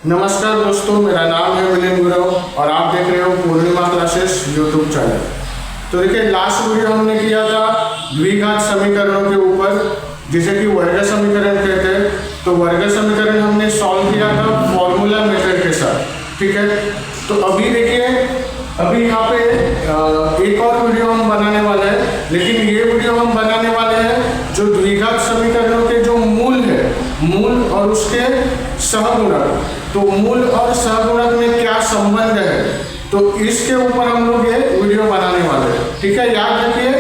नमस्कार दोस्तों, मेरा नाम है विलियम गुरव और आप देख रहे हो पूर्णिमा क्लासेस यूट्यूब चैनल। तो देखिए, लास्ट वीडियो हमने किया था द्विघात समीकरणों के ऊपर, जिसे कि वर्ग समीकरण कहते हैं। तो वर्ग समीकरण हमने सॉल्व किया था फॉर्मूला मेथड के साथ, ठीक है। तो अभी देखिए, अभी यहाँ पे एक और वीडियो हम बनाने वाले हैं, लेकिन ये वीडियो हम बनाने वाले हैं जो द्विघात समीकरणों के जो मूल है, मूल और उसके सहगुणक। तो मूल और सहगुणक में क्या संबंध है, तो इसके ऊपर हम लोग ये वीडियो बनाने वाले हैं, ठीक है। याद रखिए,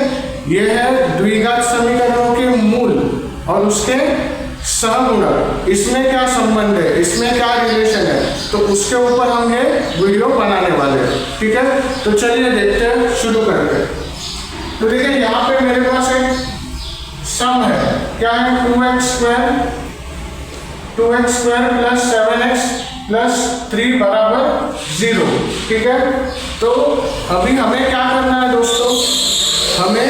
ये है द्विघात समीकरणों के मूल और उसके सहगुणक, इसमें क्या संबंध है, इसमें क्या रिलेशन है, तो उसके ऊपर हम ये वीडियो बनाने वाले हैं, ठीक है। तो चलिए देखते हैं, शुरू करते हैं। तो देखिए, यहाँ पे मेरे पास एक सम है, क्या है, 2x square plus 7x plus 3 बराबर 0, ठीक है। तो अभी हमें क्या करना है दोस्तों, हमें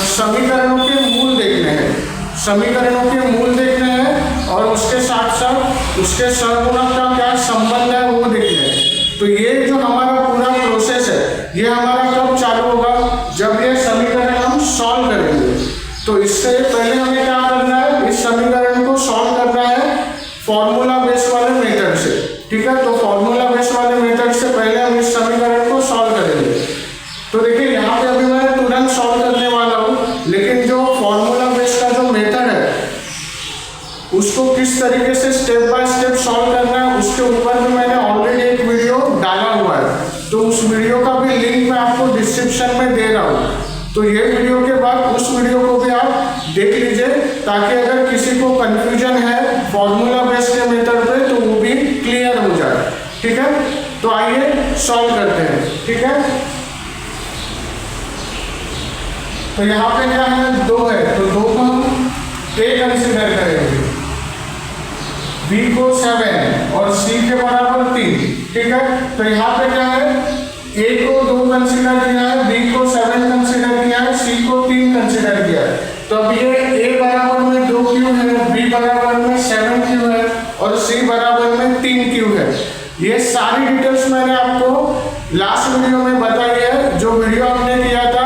समीकरणों के मूल देखने हैं, समीकरणों के मूल देखने हैं और उसके साथ साथ उसके सहगुणक का क्या संबंध है वो देखने हैं। तो ये जो हमारा पूरा प्रोसेस है, ये हमारा कब चालू होगा, जब ये समीकरण हम सॉल्व करेंगे। तो इससे पहले हमें क्या करना है, इस समीकरण को सॉल्व करना है फॉर्मूला बेस वाले मेथड से, ठीक है। तो फॉर्मूला बेस वाले मेथड से पहले हम इस समीकरण को सॉल्व करेंगे। तो देखिए, यहाँ पे अभी मैं तुरंत सॉल्व करने वाला हूँ, लेकिन जो फॉर्मूला बेस का जो मेथड है उसको किस तरीके से स्टेप बाय स्टेप सॉल्व करना है, उसके ऊपर भी मैंने ऑलरेडी एक वीडियो डाला हुआ है। तो उस वीडियो का भी लिंक मैं आपको डिस्क्रिप्शन में दे रहा हूँ। तो ये वीडियो के बाद उस वीडियो को भी आप देख लीजिए, ताकि अगर किसी को कंफ्यूजन है फॉर्मूला बेस के मेथड पे तो वो भी क्लियर हो जाए, ठीक है। तो आइए सॉल्व करते हैं, ठीक है। तो यहाँ पे क्या है, 2 है, तो 2 को हम a कंसीडर करेंगे, b को 7 और c के बराबर 3, ठीक है। तो यहाँ पे क्या है, a को 2 कंसीडर किया है, b को 7 कंसीडर किया है, c को 3 कंसीडर किया है। तो अब ये a बराबर में 2 क्यू है, b बराबर में 7 क्यू है और c बराबर में 3 क्यू है। ये सारी डिटेल्स मैंने आपको लास्ट वीडियो में बताई है, जो वीडियो हमने किया था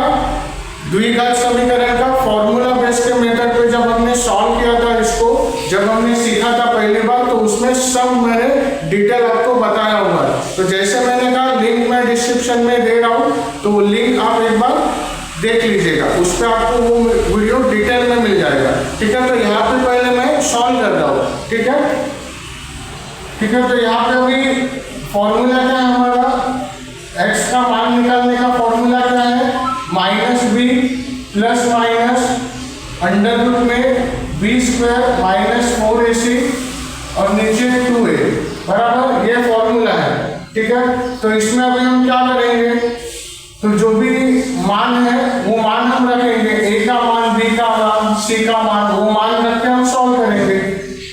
द्विघात समीकरण का फॉर्मूला बेस के मेथड पे, जब हमने सॉल्व किया था इसको, जब हमने सीखा था पहली बार, तो उसमें सब मैंने डिटेल आपको बताया हुआ है। तो जैसे मैंने कहा, लिंक मैं डिस्क्रिप्शन में दे रहा हूँ, तो वो लिंक आप एक बार देख लीजिएगा, उस पर आपको वो वीडियो डिटेल में मिल जाएगा, ठीक है। तो यहाँ पे पहले मैं सॉल्व कर रहा हूँ, ठीक है, ठीक है। तो यहाँ पे अभी फॉर्मूला क्या है हमारा, x का मान निकालने का फॉर्मूला क्या है, -b plus minus under root में b स्क्वायर माइनस 4ac और नीचे 2a बराबर, ये फॉर्मूला है, ठीक है। तो इसमें अभी हम क्या करेंगे, तो जो भी मान है वो मान हम रखेंगे, a का मान, b का मान, c का मान, वो मान रख के हम सॉल्व करेंगे।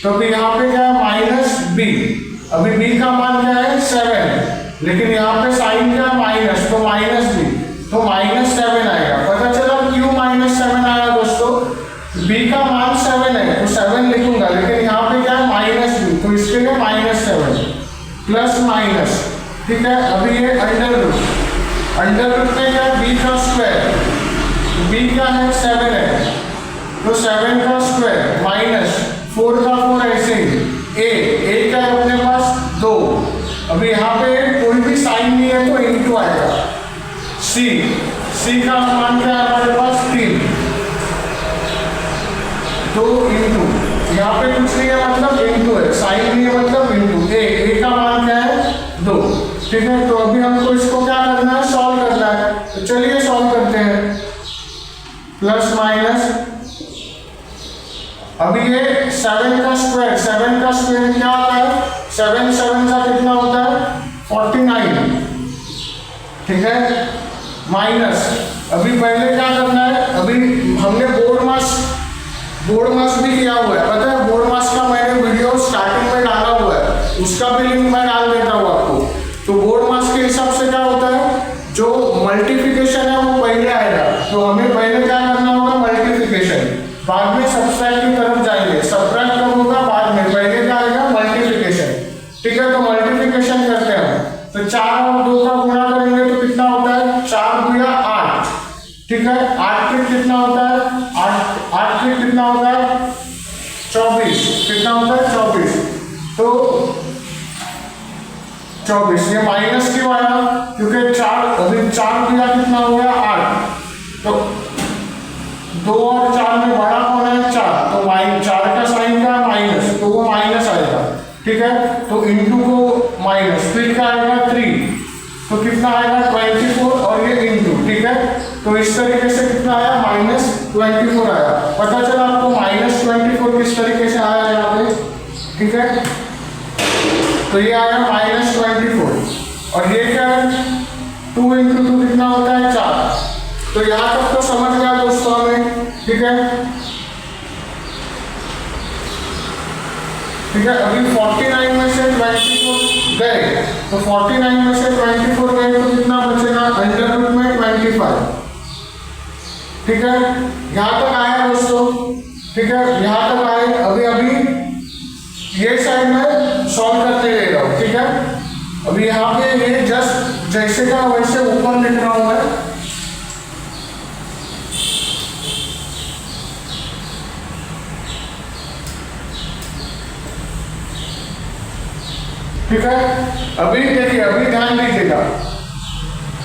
तो अभी यहाँ पे क्या है, -b, अभी b का मान क्या है, 7, लेकिन यहाँ पे साइन क्या है, माइनस, तो -b, तो -7 आएगा। पता चला क्यों -7 आया दोस्तों, b का मान 7 है तो 7 लिखूंगा, लेकिन यहाँ पे क्या है, -b, तो इसके लिए -7 प्लस माइनस, ठीक है। अभी ये अंडर रूट में क्या है, b का स्क्वायर, b क्या है, 7 है, तो 7 का स्क्वायर माइनस 4 का 4 ऐसे ही, a का है अपने पास 2, अभी यहाँ पे कोई भी साइन नहीं है तो इनटू आएगा, c का मान क्या है हमारे पास, 3, तो इनटू, यहाँ पे कुछ नहीं है मतलब इनटू है, साइन नहीं है मतलब इनटू, a का मान क्या है, 2, ठीक है। तो अभी हमको इसको क्या करना है, सॉल्व करना है। तो चलिए सॉल्व करते हैं, प्लस माइनस, अभी ये 7 का स्क्वायर क्या होता है, 7 का कितना होता है, 49, ठीक है, माइनस, अभी पहले क्या करना है, अभी हमने बोर्ड मास भी किया हुआ है, पता है, बोर्ड मास का मैंने वीडियो स्टार्टिंग में डाला हुआ है, उसका भी लिंक मैं डाल देता हूँ आपको। तो बोर्ड मास के हिसाब से क्या होता है, जो मल्टीप्लिकेशन है वो पहले आएगा, तो हमें पहले क्या करना होगा, मल्टीप्लिकेशन, बाद में सब्ट्रैक्ट की तरफ जाएंगे, सब्ट्रैक्ट कब होगा, बाद में, पहले क्या आएगा, मल्टीप्लिकेशन, ठीक है। तो 4 और 2 का गुणा करेंगे तो कितना होता है, 4 गुणा 8, ठीक है। 8 के कितना होता है, 8 के कितना होता है 24, कितना होता है 24, तो 24 ये माइनस क्यों आया, क्योंकि 4 अभी 4 गुणा कितना हो गया 8, तो 2 और 4 में बड़ा कौन है 4, तो 4 का साइन क्या है माइनस, तो वो माइनस आएगा, ठीक है। तो इंटू को माइनस, फिर क्या आएगा 3, तो कितना आएगा 24 और ये इंटू, ठीक है। तो इस तरीके से कितना आया -24 आया। पता चला आपको -24 किस तरीके से आया यहाँ पे, ठीक है। तो ये आया -24 और ये क्या है 2 × 2 कितना होता है 4। तो यहाँ तक तो समझ गया दोस्तों हमें, ठीक है। ठीक है, अभी 49 में से 24 गए, तो 49 में से 24 गए तो कितना बचेगा √ में 25, ठीक है। यहाँ तक आया दोस्तों, ठीक है, यहाँ तक आए। अभी ये साइड में सॉल्व करते ले रहा हूँ, ठीक है। अभी यहाँ पे ये जस्ट जैसे का वैसे ऊपर लिख रहा हूँ मैं, ठीक है। अभी देखिए, अभी ध्यान दीजिएगा,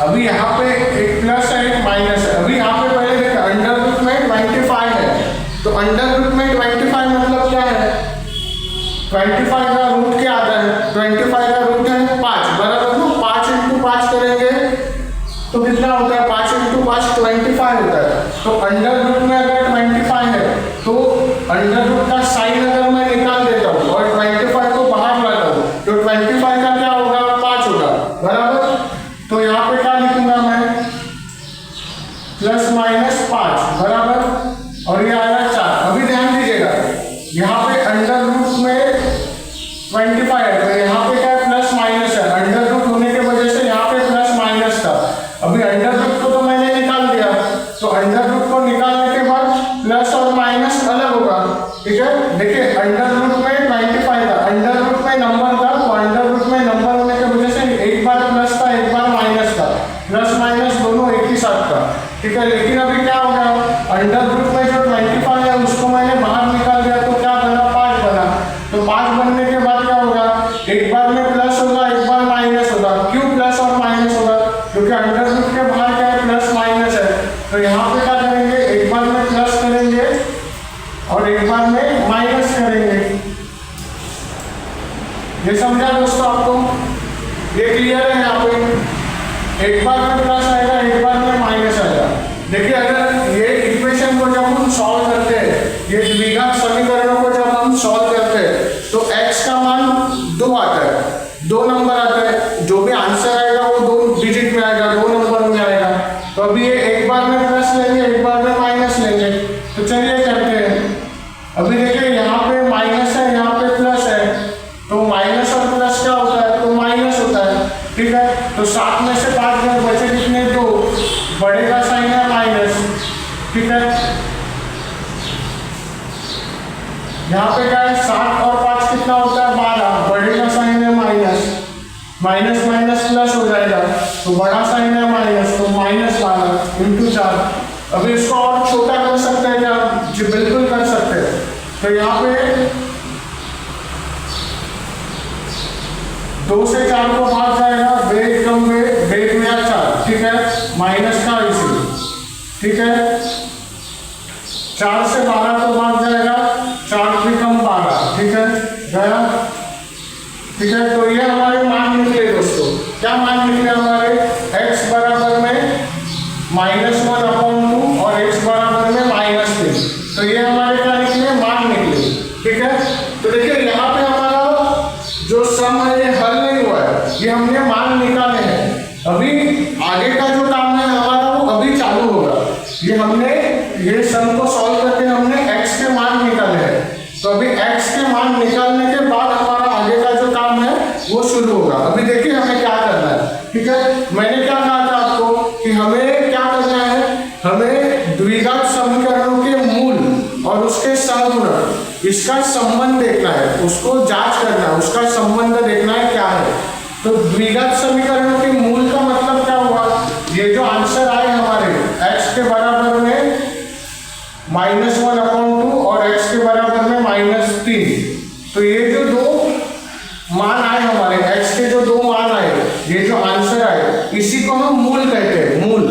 अभी यहाँ पे एक प्लस है एक माइनस है। अभी यहाँ पे पहले देखा √ में 25 है, तो √ में 25 मतलब क्या है, 25 का रूट क्या आता है, 25 का रूट है 5, बराबर ना। 5 × 5 करेंगे तो कितना होता है, 5 × 5 25 होता है। तो √ में अगर 25 है तो √ का साइन अगर मैं निकाल देता हूँ और 25 को बाहर लाता हूँ तो 25 का क्या होगा 5 होगा, बराबर। तो यहाँ पे क्या लिखूंगा मैं ±5, बराबर, और ये आया 4। अभी ध्यान दीजिएगा, यहाँ पे √ में 25 है, तो यहाँ पे क्या है प्लस माइनस है, √ होने की वजह से यहाँ पे प्लस माइनस था। अभी √ को तो मैंने निकाल दिया, तो √ को निकालने के बाद प्लस और माइनस अलग होगा, ठीक है। देखिए √ में 25 था, √ में नंबर था, तो √ में नंबर होने की वजह से एक बार प्लस था एक बार माइनस था, प्लस माइनस दोनों एक ही साथ था, ठीक है। लेकिन अभी क्या हो गया, √ में जो 25 है उसको मैंने बाहर निकाल दिया, तो क्या बना 5 बना। तो 5 बनने के बाद क्या होगा, एक बार में प्लस होगा एक बार माइनस होगा। क्यों प्लस और माइनस होगा, क्योंकि √ के बाहर क्या है प्लस माइनस है। तो यहाँ पे क्या करेंगे, एक बार में प्लस करेंगे और एक बार में माइनस करेंगे। ये समझा दोस्तों आपको, ये क्लियर है। यहाँ पे एक बार में प्लस आएगा एक बार में माइनस आएगा। देखिए अगर ये इक्वेशन को जब हम सॉल्व करते हैं, ये द्विघात समीकरणों को जब हम सॉल्व करते हैं तो x का मान 2 आता है, 2 नंबर आता है, जो भी आंसर आएगा वो 2 डिजिट में आएगा, 2 नंबर में आएगा। तो अभी ये एक बार में प्लस लेंगे एक बार में माइनस लेंगे, तो चलिए करते हैं। अभी देखिए यहाँ पे माइनस है यहाँ पे प्लस है, तो माइनस और प्लस क्या होता है, तो माइनस होता है, ठीक है। तो 7 में से 5 गए, बचे कितने 2, बड़े का साइन है माइनस, ठीक है। यहाँ पे क्या है 7 और 5 कितना होता है 12, बड़े का साइन है माइनस, माइनस माइनस प्लस हो जाएगा, तो बड़ा साइन है माइनस, तो -12 × 4। अभी इसको और छोटा कर सकते हैं क्या, जी बिल्कुल कर सकते हैं। तो यहाँ पे 2 से 4 को भाग जाएगा, बे कम बे 4, ठीक है, माइनस का इसी, ठीक है। 4 से 12 को भाग जाएगा, 4 भी कम 12, ठीक है, गया, ठीक है। तो ये हमारे मान निकले दोस्तों, क्या मान निकले हमारे, x बराबर में -1/2 और x बराबर में -3। तो ये हमारे क्या निकले, मान निकले, ठीक है। तो देखिए यहाँ पे हमारा जो सम है ये हल नहीं हुआ है, ये हमने मान निकाले हैं। अभी आगे का जो काम है हमारा वो अभी चालू होगा। ये हमने ये सम को सॉल्व करके हमने x के मान निकाले हैं, तो अभी x के मान निकालने के बाद हमारा आगे का जो काम है वो शुरू होगा। अभी देखिए हमें क्या करना है, ठीक है। मैंने क्या कहा था आपको कि हमें क्या करना है, हमें द्विघात समीकरणों के मूल और उसके सहगुणक इसका संबंध देखना है, उसको जांच करना है, उसका संबंध देखना है क्या है, तो द्विघात समीकरणों के मूल का मतलब क्या हुआ, ये जो आंसर आए हमारे x के बराबर में -1/2 और x के बराबर में -3, तो ये जो दो मान आए हमारे x के जो दो मान आए, ये जो आंसर आए, इसी को हम मूल कहते हैं, मूल।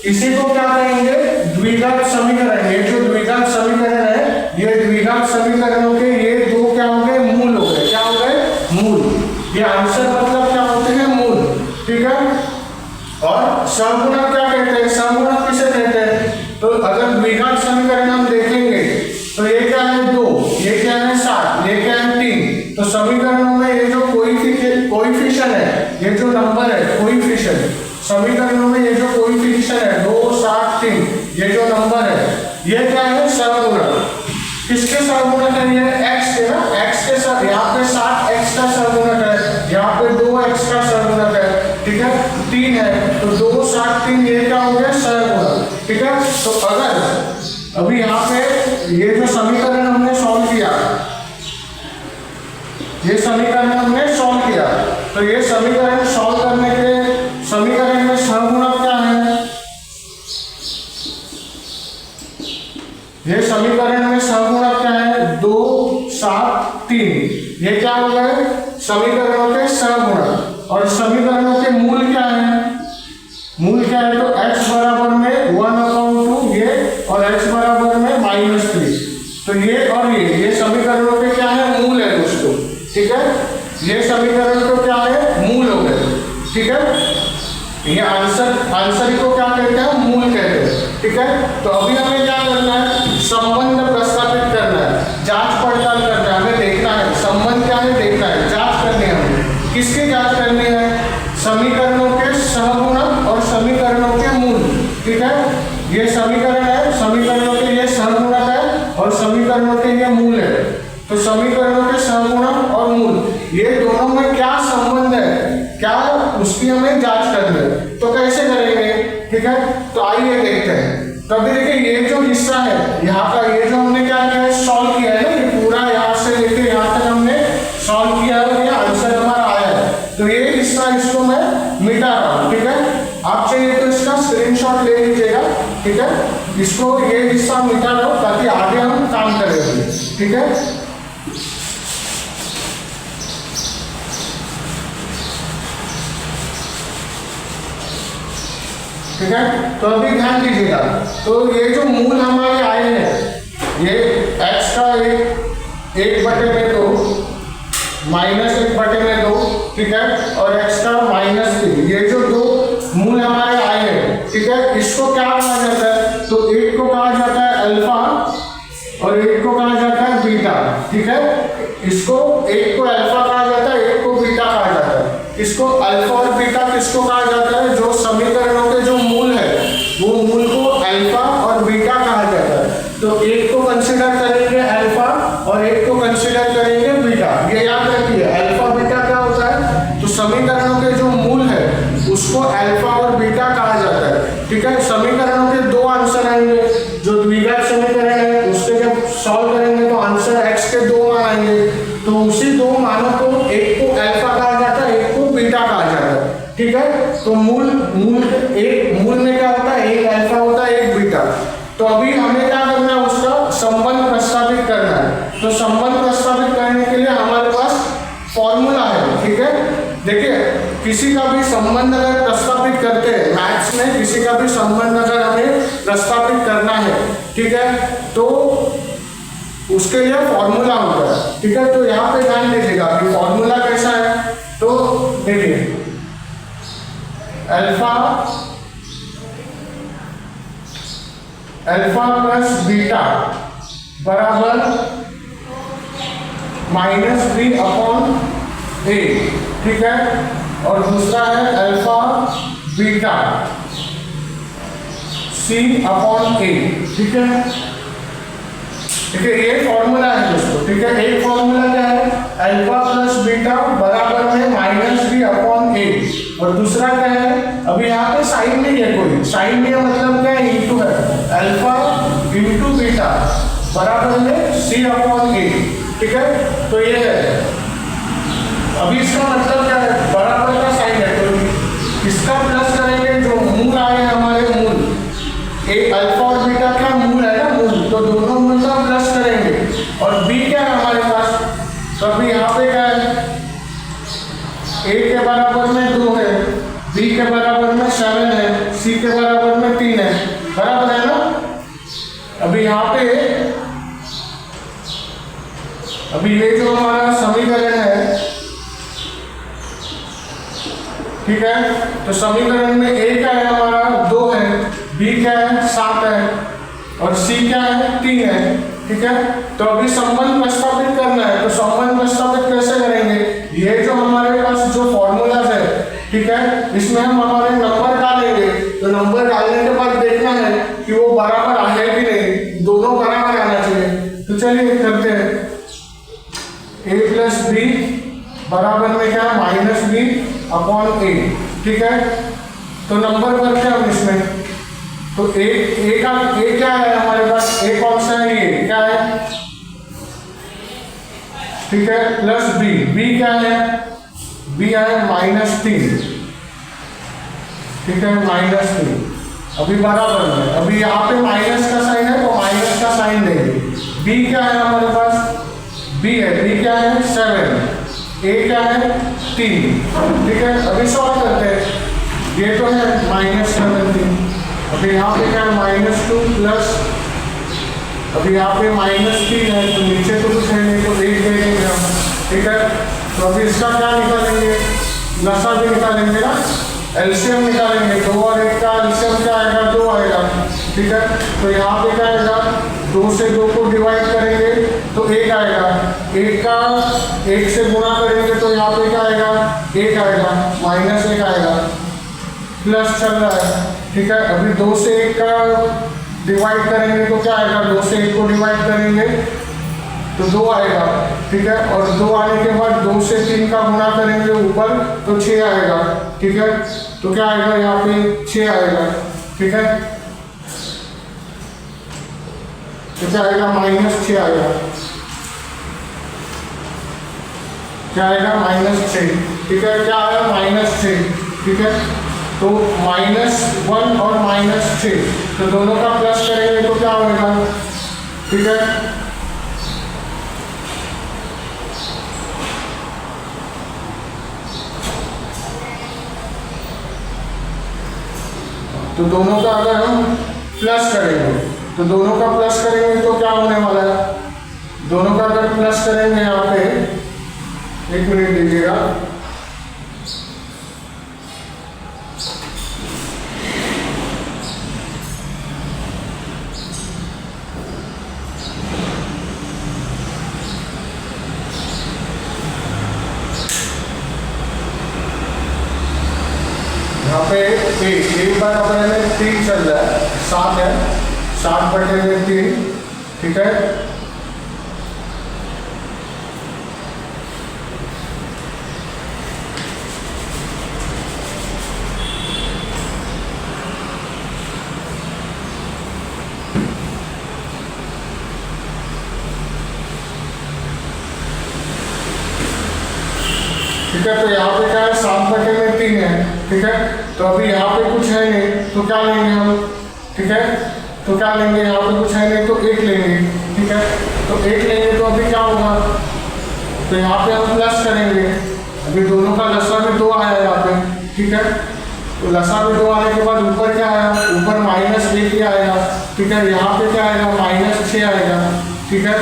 इसी को क्या कहेंगे, द्विघात समीकरण। ये जो द्विघात समीकरण है, ये द्विघात समीकरणों के ये दो क्या हो गए, मूल हो गए। क्या हो गए, मूल। ये आंसर मतलब क्या होते हैं, मूल, ठीक है। और सहगुणक क्या कहते हैं, सहगुणक किसे कहते हैं, तो अगर द्विघात समीकरण हम देखेंगे तो ये क्या है 2, ये क्या है 7, ये क्या है 3। तो समीकरणों में ये जो कोएफिशिएंट है, ये जो नंबर है कोएफिशिएंट, समीकरणों में ये जो कोएफिशिएंट है 2, 7, 3, ये जो नंबर है, ये क्या है, सहगुणक। किसके सहगुणक है, ये x के ना, x के साथ यहाँ पे 7x का सहगुणक है, यहाँ पे 2x का सहगुणक है, ठीक है, 3 है, तो 2, 7, 3 ये क्या हो गया, सहगुणक, ठीक है। तो अगर अभी यहाँ पे ये जो समीकरण हमने सॉल्व किया, ये समीकरण हमने सॉल्व किया, तो ये समीकरण सॉल्व करने के समीकरण में सहगुणक क्या है, ये समीकरण में सहगुणक क्या है 2, 7, 3, ये क्या हो गए समीकरणों के सहगुणक। और समीकरणों के मूल क्या है, मूल क्या है, तो x बराबर में 1/2 ये और x बराबर में -3, तो ये और ये समीकरणों के क्या है, मूल है दोस्तों, ठीक है। ये समीकरण तो क्या है, मूल हो गए, ठीक है। ये आंसर को क्या कहते हैं, मूल कहते हैं, ठीक है। तो अभी हमें क्या करना है, संबंध प्रस्तावित करना है, जांच पड़ताल करना है, हमें देखना है संबंध क्या है, देखना है, जांच करनी है हमें। किसकी जांच करनी है, समीकरणों के सहगुणक और समीकरणों के मूल, ठीक है। ये समीकरण है, समीकरणों के ये सहगुणक है और समीकरणों के ये मूल है। तो समीकरणों के सहगुणक और मूल, ये दोनों में क्या संबंध है, क्या उसकी हमें जांच करनी है। तो कैसे करेंगे, ठीक है, तो आइए देखते हैं। तभी देखिए ये जो हिस्सा है यहाँ का, ये जो हमने क्या किया है, सॉल्व किया है ना, ये पूरा यहाँ से लेके यहाँ तक हमने सॉल्व किया है, ये आंसर हमारा आया है। तो ये हिस्सा इसको मैं मिटा रहा हूँ, ठीक है। आप चाहिए तो इसका स्क्रीनशॉट ले लीजिएगा, ठीक है। इसको ये हिस्सा मिटा लो ताकि आगे हम काम करेंगे, ठीक है। ठीक है, तो अभी ध्यान दीजिएगा। तो ये जो मूल हमारे आए हैं, ये x का 1/2 -1/2, ठीक है, और x का -3, ये जो दो मूल हमारे आए हैं, ठीक है, इसको क्या कहा जाता है, तो एक को कहा जाता है अल्फा और एक को कहा जाता है बीटा, ठीक है। इसको एक को अल्फा कहा जाता है, एक को बीटा कहा जाता है। इसको अल्फा और बीटा किसको कहा जाता है, जो समीकरणों के जो मूल है वो मूल को अल्फा और बीटा कहा जाता है। तो एक को कंसीडर करेंगे अल्फा और एक को कंसीडर करेंगे बीटा। ये याद रखिए, अल्फा बीटा क्या होता है, तो समीकरणों के जो मूल है उसको अल्फा और बीटा कहा जाता है, ठीक है। समीकरणों के दो आंसर आएंगे, जो द्विघात समीकरण है उसके जब सॉल्व करेंगे तो आंसर x के दो मान आएंगे, तो उसी दो मानों को एक को अल्फा कहा जाता है, एक को बीटा कहा जाता है, ठीक है। तो मूल में क्या होता है, एक अल्फा होता है, एक बीटा। तो अभी हमें क्या करना है, उसका संबंध प्रस्तावित करना है। तो संबंध प्रस्तावित करने के लिए हमारे पास फॉर्मूला है, ठीक है। देखिए, किसी का भी संबंध अगर प्रस्तावित करते हैं मैथ्स में, किसी का भी संबंध अगर हमें प्रस्तावित करना है, ठीक है, तो उसके लिए फॉर्मूला होता है, ठीक है। तो यहाँ पे ध्यान दीजिएगा कि फॉर्मूला कैसा है, तो देखिए अल्फा प्लस बीटा बराबर -3/a, ठीक है। और दूसरा है अल्फा बीटा c/a, ठीक है। ठीक है, ये फॉर्मूला है दोस्तों, ठीक है। एक फॉर्मूला क्या है, अल्फा प्लस बीटा बराबर में -3/a, और दूसरा क्या है, अभी यहाँ पे साइन नहीं है, कोई साइन नहीं है, मतलब क्या है, इंटू है, अल्फा इंटू बीटा बराबर में c/a, ठीक है। तो ये है, अभी इसका मतलब क्या है, बराबर ए के बराबर में 2 है, बी के बराबर में 7 है, सी के बराबर में 3 है, बराबर है ना। अभी यहाँ पे अभी ये जो हमारा समीकरण है, ठीक है, तो समीकरण में ए क्या है हमारा 2 है, बी क्या है 7 है और सी क्या है 3 है, ठीक है। तो अभी संबंध प्रस्तावित करना है, तो संबंध प्रस्तावित कैसे करेंगे, ये जो हमारे पास जो फॉर्मूलाज है, ठीक है, इसमें हम हमारे नंबर डालेंगे, तो नंबर डालने के बाद देखना है कि वो बराबर है कि नहीं, दोनों बराबर आना चाहिए। तो चलिए करते हैं, a प्लस बी बराबर में क्या -b अपॉन a, ठीक है। तो नंबर पर क्या हम इसमें, तो a का a क्या है हमारे पास, a कौन सा है, ये क्या है, ठीक है, प्लस b क्या है, b है -3, ठीक है, -3। अभी बराबर है, अभी यहाँ पे माइनस का साइन है तो माइनस का साइन देंगे। b क्या है हमारे पास, b है, b क्या है 7, a क्या है 3, ठीक है। अभी सॉल्व करते हैं, ये तो है -17, अभी यहाँ पे क्या है -2 प्लस, अभी यहाँ पे -3 है तो नीचे तो कुछ है नहीं तो 1 दे देंगे हम, ठीक है। तो अभी इसका क्या निकालेंगे, लसा भी निकालेंगे ना, एलसीएम निकालेंगे, 2 और 1 का एलसीएम क्या आएगा 2 आएगा, ठीक है। तो यहाँ पे क्या आएगा, 2 से 2 को डिवाइड करेंगे तो 1 आएगा, 1 का 1 से गुणा करेंगे तो यहाँ पे क्या आएगा 1 आएगा, -1 आएगा, प्लस चल रहा है, ठीक है। अभी 2 से 1 का डिवाइड करेंगे तो क्या आएगा, 2 से 1 को डिवाइड करेंगे तो 2 आएगा, ठीक है। और 2 आने के बाद 2 से 3 का गुणा करेंगे ऊपर तो 6 आएगा, ठीक है। तो क्या आएगा यहाँ पे 6 आएगा, ठीक है। तो क्या आएगा -6 आएगा, क्या आएगा -6, ठीक है। क्या आया -6, ठीक है। तो -1 और -6 तो दोनों का प्लस करेंगे तो क्या होगा, ठीक है। तो दोनों का अगर हम प्लस करेंगे तो दोनों का प्लस करेंगे तो क्या होने वाला है, दोनों का अगर प्लस करेंगे यहाँ पे, 1 मिनट दीजिएगा, यहाँ पे एक बराबर में 3 चल रहा है, 7 है, 7/3, ठीक है। ठीक है, तो यहाँ पे क्या है 7/3 है, ठीक है। तो अभी यहाँ पे कुछ है नहीं तो क्या लेंगे हम, ठीक है। तो क्या लेंगे, यहाँ पे कुछ है नहीं तो 1 लेंगे, ठीक है। तो 1 लेंगे तो अभी क्या होगा, तो यहाँ पे हम प्लस करेंगे, अभी दोनों का लसा भी 2 आया यहाँ पे, ठीक है। तो लसा भी 2 आने के बाद ऊपर क्या आया, ऊपर -1 ही आएगा, ठीक है। यहाँ पे क्या आएगा -6 आएगा, ठीक है,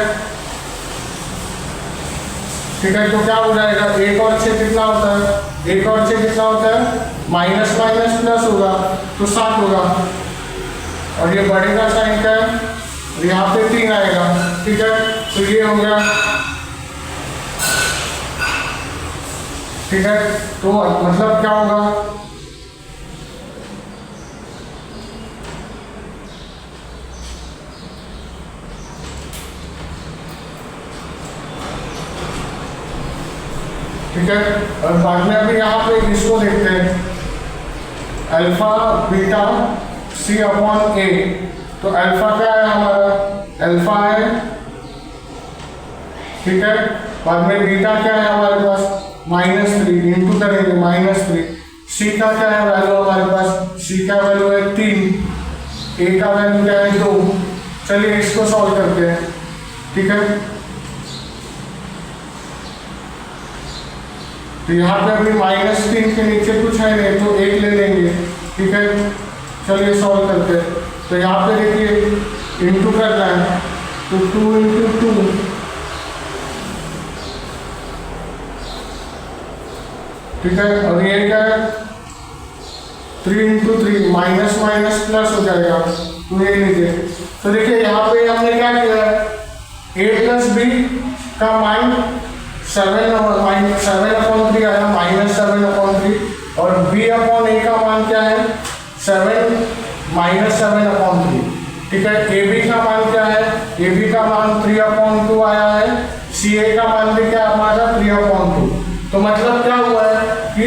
ठीक है। तो क्या हो जाएगा, 1 और 6 कितना होता है, 1 और 6 कितना होता है, माइनस माइनस प्लस होगा तो 7 होगा, और ये बढ़ेगा साइन का है, और यहाँ पे 3 आएगा, ठीक है। तो ये हो गया, ठीक है। तो मतलब क्या होगा, ठीक है। और बाद में अभी यहाँ पे इसको देखते हैं, अल्फा बीटा सी अपॉन ए। तो अल्फा क्या है हमारा, अल्फा है, ठीक है। बाद में बीटा क्या है हमारे पास -3, इंटू करेंगे -3। सी का क्या है वैल्यू हमारे पास, सी का वैल्यू है 3, ए का वैल्यू क्या है 2। चलिए इसको सॉल्व करते हैं, ठीक है। तो यहाँ पे अभी -3 के नीचे कुछ है नहीं तो 1 ले लेंगे, ठीक है। चलिए सॉल्व करते हैं। तो यहाँ पे देखिए इंटू करना है, तो 2 × 2, ठीक है। और ये क्या है 3 × 3, माइनस माइनस प्लस हो जाएगा, तो ये लीजिए। तो देखिए यहाँ पे हमने क्या किया है, a + b का मान 7/3 आया, -7/3, और b/a का मान क्या है 7 -7/3, ठीक है। ab का मान क्या है, ab का मान 3/2 आया है, ca का मान भी क्या हमारा 3/2। तो मतलब क्या हुआ है कि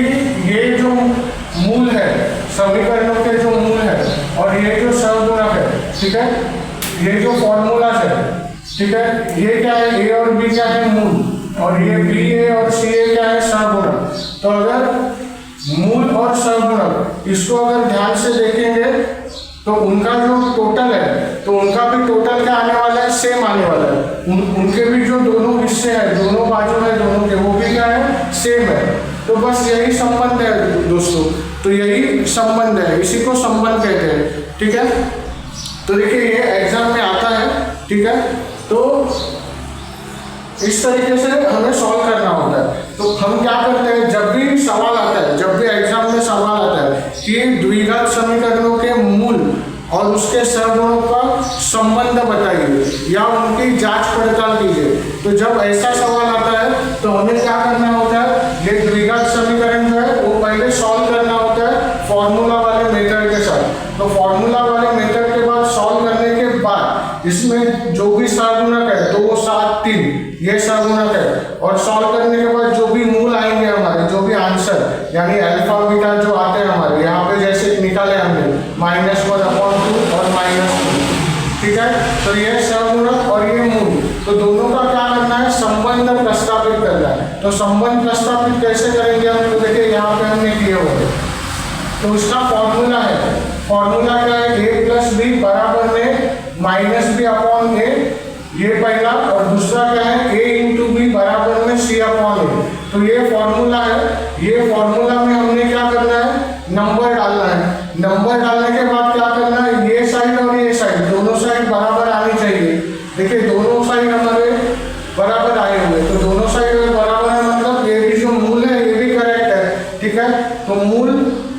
ये जो मूल है समीकरणों के जो मूल है और ये जो सहगुणक है, ठीक है, ये जो फॉर्मूला है, ठीक है, ये क्या है a और b क्या है मूल, और ये ba और ca क्या है सहगुणक। तो अगर मूल और सहगुणक इसको अगर ध्यान से देखेंगे तो उनका जो टोटल है तो उनका भी टोटल क्या आने वाला है, सेम आने वाला है। उनके भी जो दोनों हिस्से हैं, दोनों बाजू है दोनों के, वो भी क्या है सेम है। तो बस यही संबंध है दोस्तों, तो यही संबंध है, इसी को संबंध कहते हैं, ठीक है। तो देखिए ये एग्जाम में आता है, ठीक है। तो इस तरीके से हमें सॉल्व करना होता है। तो हम क्या करते हैं, जब भी सवाल आता है, जब भी एग्जाम में सवाल आता है कि द्विघात समीकरणों के मूल और उसके सहगुणों का संबंध बताइए या उनकी जांच पड़ताल कीजिए, तो जब ऐसा सवाल आता है तो हमें क्या करना होता है, ये द्विघात समीकरण जो है वो पहले सॉल्व करना होता है फॉर्मूला वाले मेथड के साथ। तो फॉर्मूला वाले मेथड के बाद सॉल्व करने के बाद इसमें जो भी सहगुणक है 2, 7, 3 ये सहगुणक है, और सॉल्व करने के बाद जो भी मूल आएंगे हमारे, जो भी आंसर यानी अल्फा बीटा जो आते हैं हमारे, यहाँ पे जैसे निकाले हमने -1/2 और -2, ठीक है। तो ये सहगुणक और ये मूल, तो दोनों का क्या करना है, संबंध प्रस्तावित करना है। तो संबंध प्रस्तावित कैसे करेंगे हम, तो देखिए यहाँ पे हमने किए हुए, तो उसका फॉर्मूला है, फॉर्मूला क्या है, a + b बराबर में -b/a, ये पहला, और दूसरा क्या है a × b बराबर में c/a। तो ये फॉर्मूला है, ये फॉर्मूला में हमने क्या करना है, नंबर डालना है। नंबर डालने के बाद क्या करना है, ये साइड और ये साइड दोनों साइड बराबर आनी चाहिए। देखिए दोनों साइड हमारे बराबर आए हुए, तो दोनों साइड बराबर है, मतलब ये भी जो मूल है ये भी करेक्ट है, ठीक है। तो मूल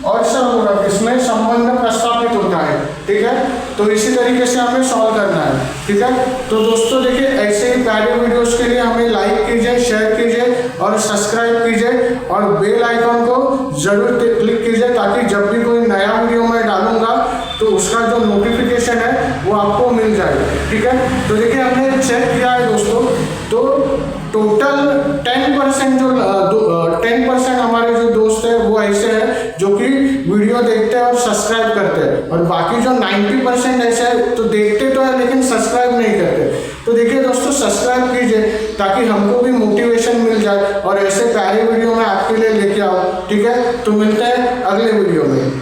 और सहगुणक इसमें संबंध प्रस्तावित होता है, ठीक है। तो इसी तरीके से हमें सॉल्व करना है, ठीक है। तो दोस्तों देखिए ऐसे ही प्यारे वीडियोस के लिए हमें लाइक कीजिए, शेयर कीजिए और सब्सक्राइब कीजिए, और बेल आइकन को जरूर क्लिक कीजिए, ताकि जब भी कोई नया वीडियो मैं डालूंगा तो उसका जो नोटिफिकेशन है वो आपको मिल जाए, ठीक है। तो देखिए हमने चेक किया है दोस्तों, तो टोटल 10% जो 10% हमारे जो दोस्त है वो ऐसे हैं जो कि वीडियो देखते हैं और सब्सक्राइब करते हैं, और बाकी जो 90% ऐसे है तो देखते तो है लेकिन सब्सक्राइब नहीं करते। तो देखिए दोस्तों सब्सक्राइब कीजिए ताकि हमको भी मोटिवेशन मिल जाए और ऐसे प्यारे वीडियो मैं आपके लिए लेके आऊँ, ठीक है। तो मिलते हैं अगले वीडियो में।